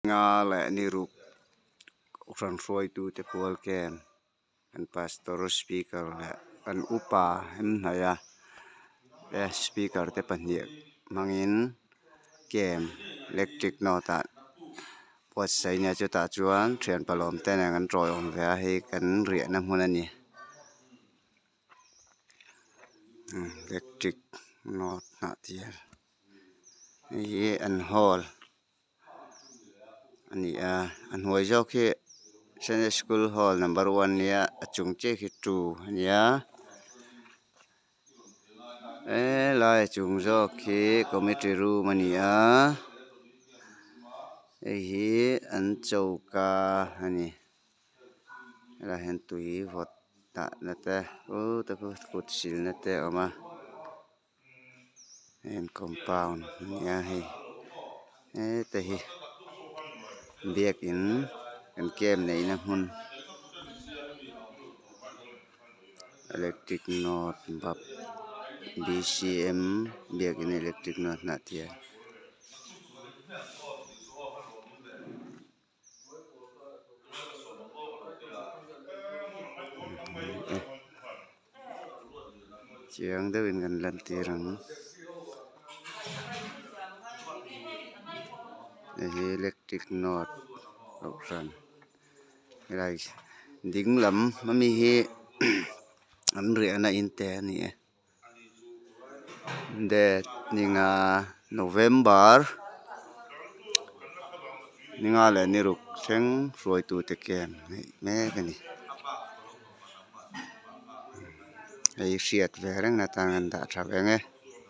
nga le ni ruk ran roi tu te pol ken an pastor speaker le an upa hem haya speaker te pahnih mangin kem electric nota pot sai nya chu ta chuan thian palom te nang an roi om ve hi kan ria na hmun ani electric not na tial hi an hall ani an huai zawk hi Sunday School Hall number 1 nia achung che hi 2 ania lai chung zawk hi committee room ania hi an chauka ani la hen tui vot ta na te te kut sil na te oma en compound nia hi te hi biak in kan kem nei na hmun electric not bap BCM biak in electric not na tia chiang deuh in kan lan tirang hi electric not ran lai ding lam mami hi an ria na in te ani de ninga November ninga le ni ruk thleng roi tu te ken me kani ei hriat ve reng na tan an da tha ve nge